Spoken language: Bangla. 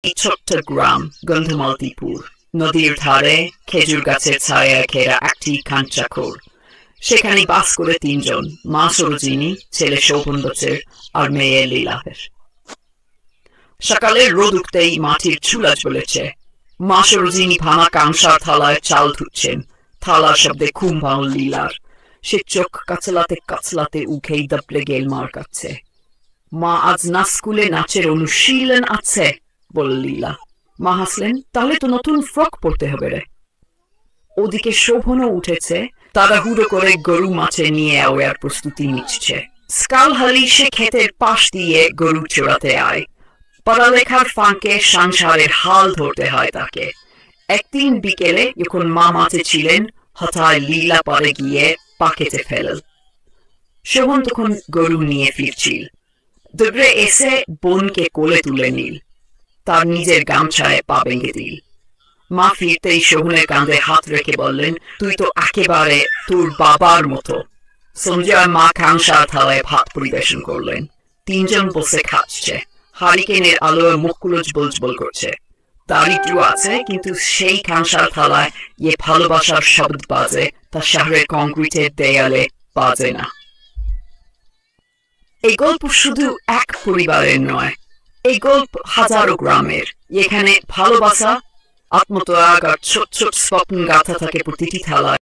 ছোট্ট গ্রাম গন্ধমালতিপুর, নদীর ধারে খেজুর গাছের ছায়ায় ঘেরা একটি কাঞ্চাখোর। সেখানে বাস করে তিনজন, মা সরোজিনী, ছেলে শোভন বচ্চের আর মেয়ে লীলাভের। সকালে রোদ উঠতেই মাটির চুলা জ্বলেছে। মা সরোজিনী ভাঙা কাংসার থালায় চাল ধুচ্ছেন। থালার শব্দে ঘুম ভাঙল লীলার। সে চোখ কাচলাতে কাচলাতে উঠেই দাপড়ে গেল মার কাছে। মা, আজ না স্কুলে নাচের অনুশীলন আছে, বলল লীলা। মা হাসলেন, তাহলে তো নতুন ফ্রক পরতে হবে রে। ওদিকে শোভনও উঠেছে, তাড়াহুড়ো করে গরু মাঠে নিয়ে যাওয়ার প্রস্তুতি নিচ্ছে। স্কালহালি সে ক্ষেতের পাশ দিয়ে গরু চড়াতে আয়। পড়ালেখার ফাঁকে সংসারের হাল ধরতে হয় তাকে। একদিন বিকেলে যখন মা মাঠে ছিলেন, হঠাৎ লীলা পরে গিয়ে পা কেটে ফেলল। শোভন তখন গরু নিয়ে ফিরছিল। দৌড়ে এসে বোনকে কোলে তুলে নিল, তার নিজের গামছায় পা বেঁধে দিল। মা ফিরতেই শোভনের কাঁধে হাত রেখে বললেন, তুই তো একেবারে তোর বাবার মতো। সঞ্জয় মা কাংসার থালায় ভাত পরিবেশন করলেন। তিনজন বসে খাচ্ছে। হারিকেনের আলোয় মুখগুলো জবল করছে। দারিদ্র আছে, কিন্তু সেই কাংসার থালায় যে ভালোবাসার শব্দ বাজে, তা শহরের কংক্রিটের দেয়ালে বাজে না। এই গল্প শুধু এক পরিবারের নয়, এই গল্প হাজারো গ্রামের। এখানে ভালোবাসা, আত্মত্যাগ আর ছোট ছোট স্বপ্ন গাথা থাকে প্রতিটি থালায়।